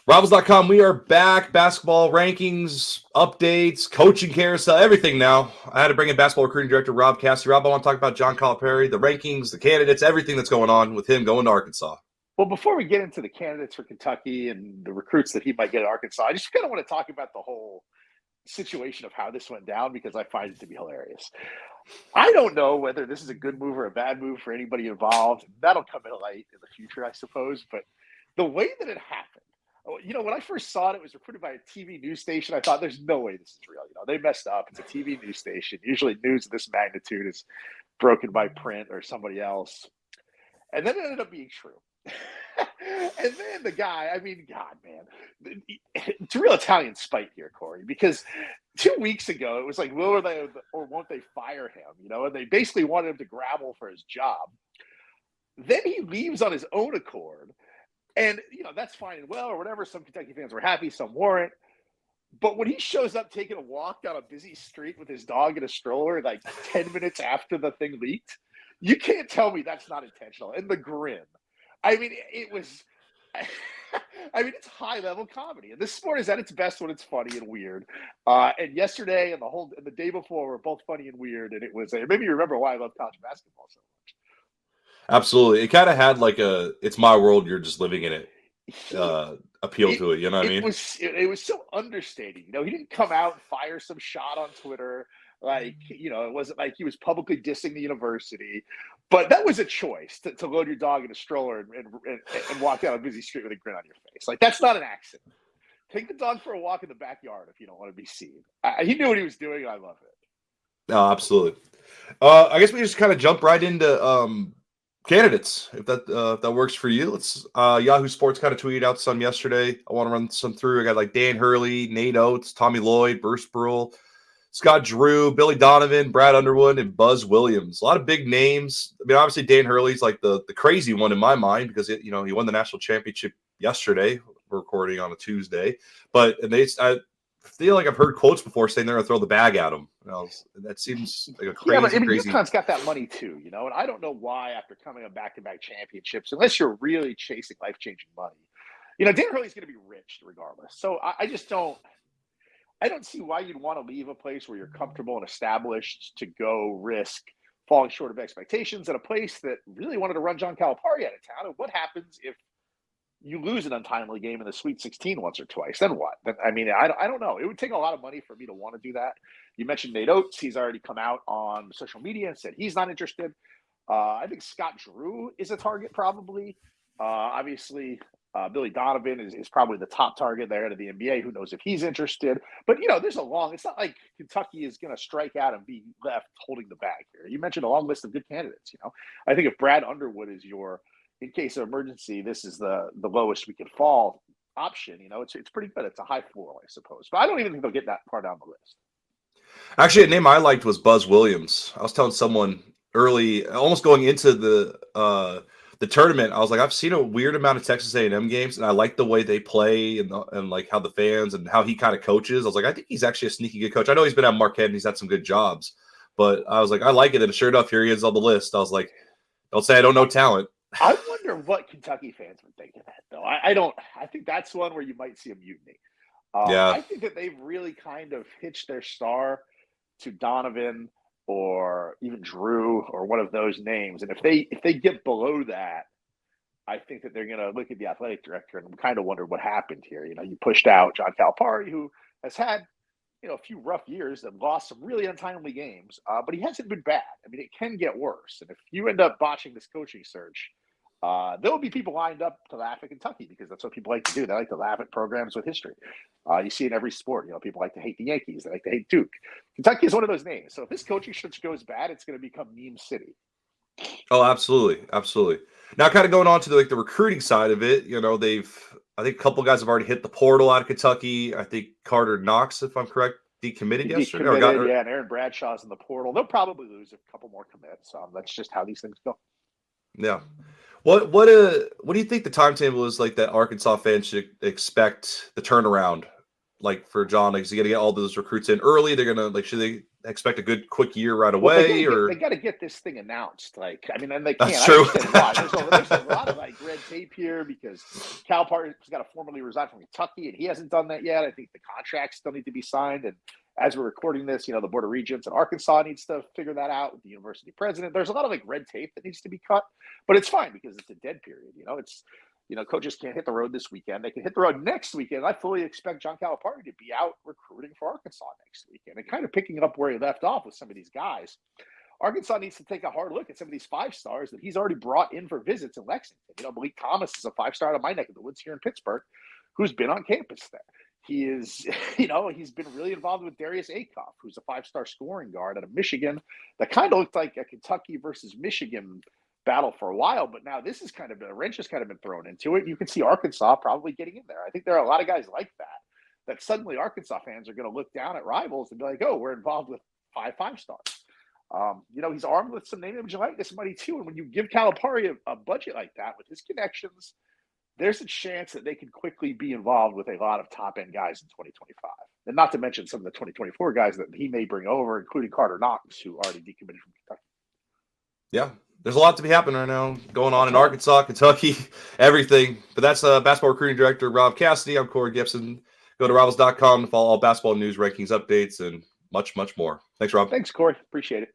Robbles.com, we are back. Basketball rankings, updates, coaching carousel, everything now. I had to bring in basketball recruiting director Rob Cassidy. Rob, I want to talk about John Calipari, the rankings, the candidates, everything that's going on with him going to Arkansas. Well, before we get into the candidates for Kentucky and the recruits that he might get at Arkansas, I just kind of want to talk about the whole situation of how this went down because I find it to be hilarious. I don't know whether this is a good move or a bad move for anybody involved. That'll come to light in the future, I suppose. But the way that it happened, when I first saw it, it was reported by a TV news station. I thought, there's no way this is real. They messed up. It's a TV news station. Usually news of this magnitude is broken by print or somebody else. And then it ended up being true. And then the guy, God, man, it's real Italian spite here, Corey, because 2 weeks ago, it was like, will they or won't they fire him? And they basically wanted him to gravel for his job. Then he leaves on his own accord. And, that's fine and well or whatever. Some Kentucky fans were happy, some weren't. But when he shows up taking a walk down a busy street with his dog in a stroller, like 10 minutes after the thing leaked, you can't tell me that's not intentional. And the grin. It was it's high-level comedy. And this sport is at its best when it's funny and weird. And yesterday and the day before were both funny and weird. And it made me remember why I love college basketball so much. Absolutely. It kind of had like it's my world, you're just living in it appeal to it. You know what I mean? It was so understating. He didn't come out and fire some shot on Twitter. It wasn't like he was publicly dissing the university. But that was a choice to load your dog in a stroller and walk down a busy street with a grin on your face. That's not an accident. Take the dog for a walk in the backyard if you don't want to be seen. He knew what he was doing, and I love it. No, absolutely. I guess we just kind of jump right into candidates, if that works for you. Let's Yahoo Sports kind of tweeted out some yesterday. I want to run some through. I got like Dan Hurley, Nate Oates, Tommy Lloyd, Bruce Brule, Scott Drew, Billy Donovan, Brad Underwood, and Buzz Williams. A lot of big names. Obviously Dan Hurley's like the crazy one in my mind because he won the national championship yesterday. We're recording on a Tuesday, but I feel like I've heard quotes before saying they're going to throw the bag at him. That seems like a crazy, crazy. UConn's got that money too, and I don't know why after coming on back-to-back championships, unless you're really chasing life-changing money, Dan Hurley's going to be rich regardless. So I just don't. I don't see why you'd want to leave a place where you're comfortable and established to go risk falling short of expectations at a place that really wanted to run John Calipari out of town. And what happens if you lose an untimely game in the Sweet 16 once or twice? Then what? I don't know. It would take a lot of money for me to want to do that. You mentioned Nate Oates. He's already come out on social media and said he's not interested. I think Scott Drew is a target probably. Obviously, Billy Donovan is probably the top target there to the NBA. Who knows if he's interested? But, there's it's not like Kentucky is going to strike out and be left holding the bag here. You mentioned a long list of good candidates, I think if Brad Underwood is your, in case of emergency, this is the lowest we could fall option. It's pretty good. It's a high floor, I suppose. But I don't even think they'll get that far down the list. Actually, a name I liked was Buzz Williams. I was telling someone early, almost going into the tournament, I was like, I've seen a weird amount of Texas A&M games, and I like the way they play and like how the fans and how he kind of coaches. I was like, I think he's actually a sneaky good coach. I know he's been at Marquette and he's had some good jobs, but I was like, I like it. And sure enough, here he is on the list. I was like, don't say I don't know talent. I wonder what Kentucky fans would think of that, though. I think that's one where you might see a mutiny. Yeah. I think that they've really kind of hitched their star to Donovan or even Drew or one of those names. And if they get below that, I think that they're going to look at the athletic director and kind of wonder what happened here. You pushed out John Calipari, who has had, a few rough years and lost some really untimely games, but he hasn't been bad. It can get worse. And if you end up botching this coaching search, there will be people lined up to laugh at Kentucky because that's what people like to do. They like to laugh at programs with history. You see in every sport, people like to hate the Yankees. They like to hate Duke. Kentucky is one of those names. So if this coaching search goes bad, it's going to become meme city. Oh, absolutely. Absolutely. Now kind of going on to the recruiting side of it, I think a couple guys have already hit the portal out of Kentucky. I think Carter Knox, if I'm correct, decommitted yesterday. And Aaron Bradshaw's in the portal. They'll probably lose a couple more commits. That's just how these things go. Yeah. What do you think the timetable is like that Arkansas fans should expect the turnaround like for John? Like, is he going to get all those recruits in early? They're going to should they expect a good quick year right Well, away, they got to get this thing announced. Like, I mean, and they can't. That's I true. understand why. There's a lot of like red tape here because Calipari's got to formally resign from Kentucky, and he hasn't done that yet. I think the contracts still need to be signed. And as we're recording this, the Board of Regents in Arkansas needs to figure that out with the university president. There's a lot of like red tape that needs to be cut, but it's fine because it's a dead period. Coaches can't hit the road this weekend. They can hit the road next weekend. I fully expect John Calipari to be out recruiting for Arkansas next weekend and kind of picking up where he left off with some of these guys. Arkansas needs to take a hard look at some of these 5-stars that he's already brought in for visits in Lexington. Malik Thomas is a 5-star out of my neck of the woods here in Pittsburgh who's been on campus there. He is, he's been really involved with Darius Akoff, who's a 5-star scoring guard out of Michigan that kind of looked like a Kentucky versus Michigan battle for a while, but now this is kind of a wrench has kind of been thrown into it. You can see Arkansas probably getting in there. I think there are a lot of guys like that suddenly Arkansas fans are going to look down at rivals and be like, oh, we're involved with 5-stars. He's armed with some name, image, and likeness money too. And when you give Calipari a budget like that with his connections, there's a chance that they can quickly be involved with a lot of top-end guys in 2025. And not to mention some of the 2024 guys that he may bring over, including Carter Knox, who already decommitted from Kentucky. Yeah, there's a lot to be happening right now going on in Arkansas, Kentucky, everything. But that's basketball recruiting director Rob Cassidy. I'm Corey Gibson. Go to Rivals.com to follow all basketball news, rankings, updates, and much, much more. Thanks, Rob. Thanks, Corey. Appreciate it.